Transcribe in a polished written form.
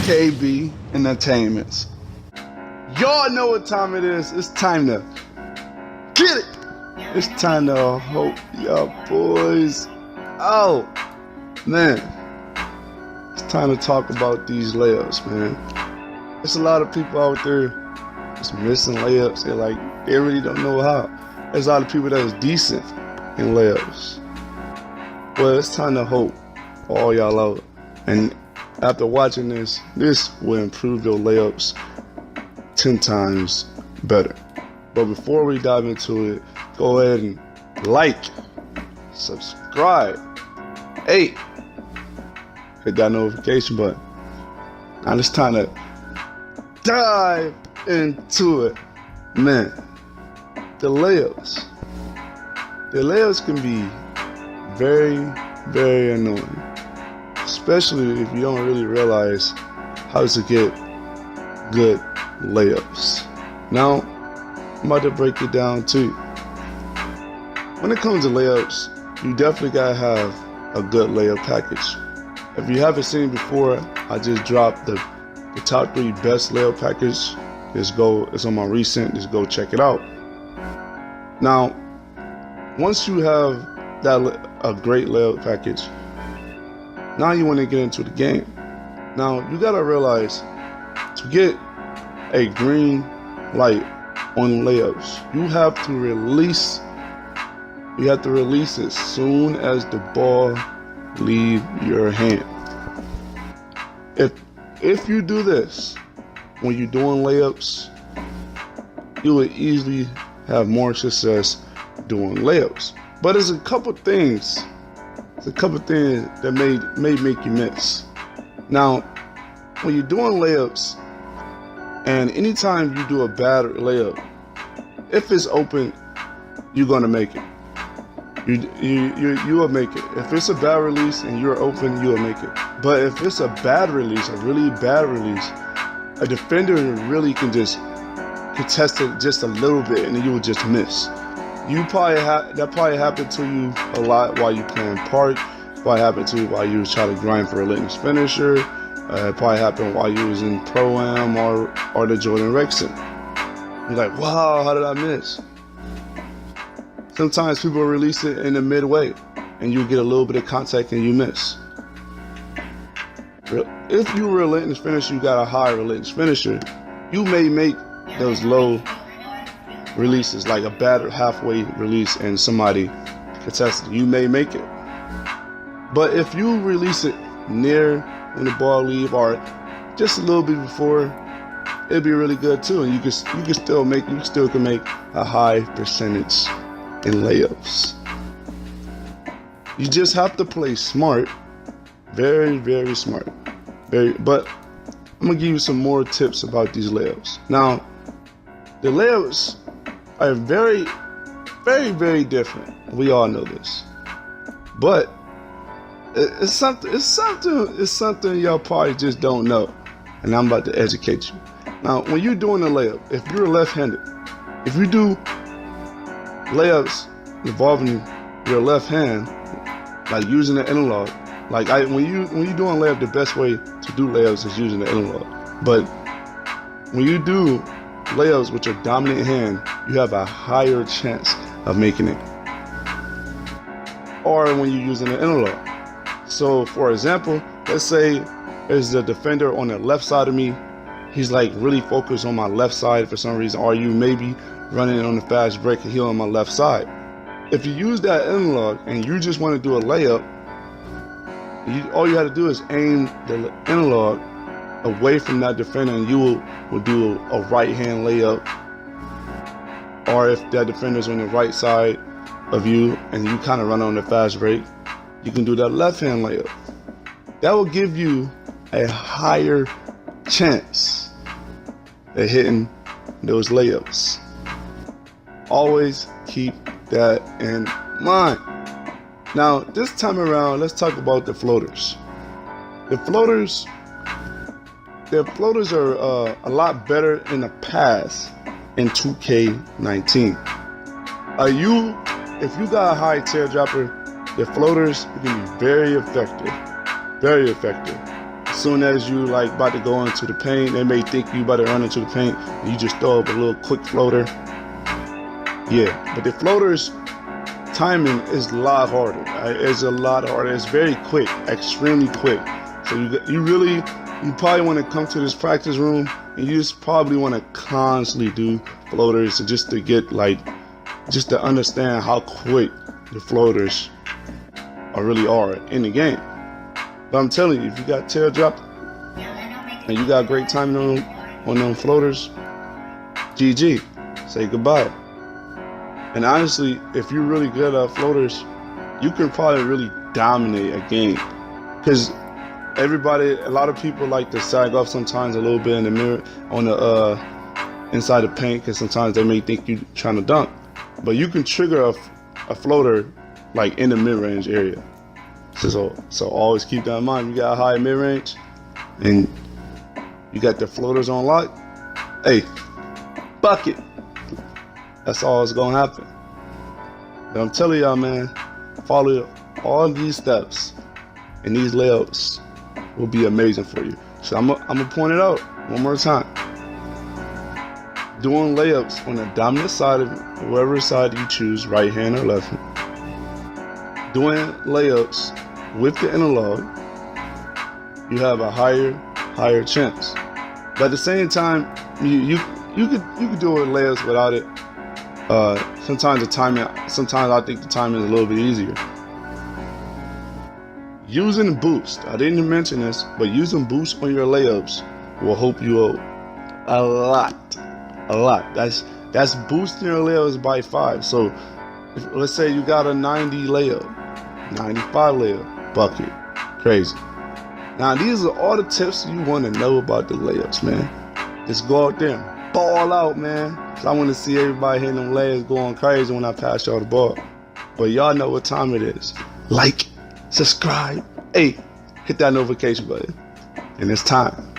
KB Entertainments. Y'all know what time it is. It's time to get it. It's time to hope y'all boys. Oh, man. It's time to talk about these layups, man. There's a lot of people out there just missing layups. They really don't know how. There's a lot of people that is decent in layups. Well, it's time to hope for all y'all out. And after watching this will improve your layups 10 times better. But before we dive into it, go ahead and like, subscribe, hit that notification button. Now it's time to dive into it. Man, the layups can be very, very annoying. Especially if you don't really realize how to get good layups. Now, I'm about to break it down too. When it comes to layups, you definitely gotta have a good layup package. If you haven't seen before, I just dropped the top 3 best layup package. It's on my recent, just go check it out. Now, once you have a great layup package, now you want to get into the game. Now you gotta realize, to get a green light on layups, you have to release as soon as the ball leaves your hand. If you do this when you're doing layups, you will easily have more success doing layups. But there's a couple things that may make you miss. Now, when you're doing layups, and anytime you do a bad layup, if it's open, you're gonna make it. You will make it. If it's a bad release and you're open, you'll make it. But if it's a bad release, a really bad release, a defender really can just contest it just a little bit, and then you will just miss. That probably happened to you a lot while you playing park. Probably happened to you while you was trying to grind for a relentless finisher. It probably happened while you was in Pro-Am or the Jordan Rexon. You're like, wow, how did I miss? Sometimes people release it in the midway, and you get a little bit of contact and you miss. If you relentless finisher, you got a high relentless finisher, you may make those low releases, like a bad halfway release and somebody contested, you may make it. But if you release it near when the ball leave or just a little bit before, it'd be really good too, and you can still make a high percentage in layups. You just have to play smart, very, very smart. But I'm gonna give you some more tips about these layups. Now, the layups are very, very, very different. We all know this, but it's something y'all probably just don't know, and I'm about to educate you. Now, when you're doing a layup, if you're left-handed, if you do layups involving your left hand, like using the analog, when you're doing layup, the best way to do layups is using the analog. But when you do layups with your dominant hand, you have a higher chance of making it. Or when you're using the analog. So for example, let's say there's the defender on the left side of me. He's like really focused on my left side for some reason, or you maybe running on the fast break and he on my left side. If you use that analog and you just want to do a layup, all you have to do is aim the analog away from that defender, and you will do a right hand layup. Or if that defender's on the right side of you and you kind of run on the fast break, you can do that left hand layup. That will give you a higher chance at hitting those layups. Always keep that in mind. Now, this time around, let's talk about the floaters. The floaters are a lot better in the past in 2K19. If you got a high teardropper, the floaters can be very effective. As soon as you like about to go into the paint, they may think you about to run into the paint, and you just throw up a little quick floater. Yeah, but the floaters timing is a lot harder. Right? It's a lot harder. It's very quick, extremely quick. So you probably want to come to this practice room, and you just probably want to constantly do floaters just to get just to understand how quick the floaters really are in the game. But I'm telling you, if you got teardrop and you got great timing on them floaters, GG, say goodbye. And honestly, if you're really good at floaters, you can probably really dominate a game. Because a lot of people like to sag off sometimes a little bit in the mirror, on the inside the paint, because sometimes they may think you're trying to dunk. But you can trigger a floater like in the mid-range area. So always keep that in mind. You got a high mid-range and you got the floaters on lock. Hey, bucket. That's all that's gonna happen. And I'm telling y'all, man, follow all these steps and these layups will be amazing for you. So I'm gonna point it out one more time. Doing layups on the dominant side of whatever side you choose, right hand or left hand. Doing layups with the analog, you have a higher chance. But at the same time, you could do it layups without it. Sometimes I think the timing is a little bit easier. Using boost, I didn't mention this, but using boost on your layups will help you out a lot. That's boosting your layups by 5. So let's say you got a 90 layup, 95 layup, bucket, crazy. Now these are all the tips you want to know about the layups, man. Just go out there and ball out, man. So I want to see everybody hitting them layups going crazy when I pass y'all the ball. But y'all know what time it is. Like, subscribe, hey, hit that notification button, and it's time.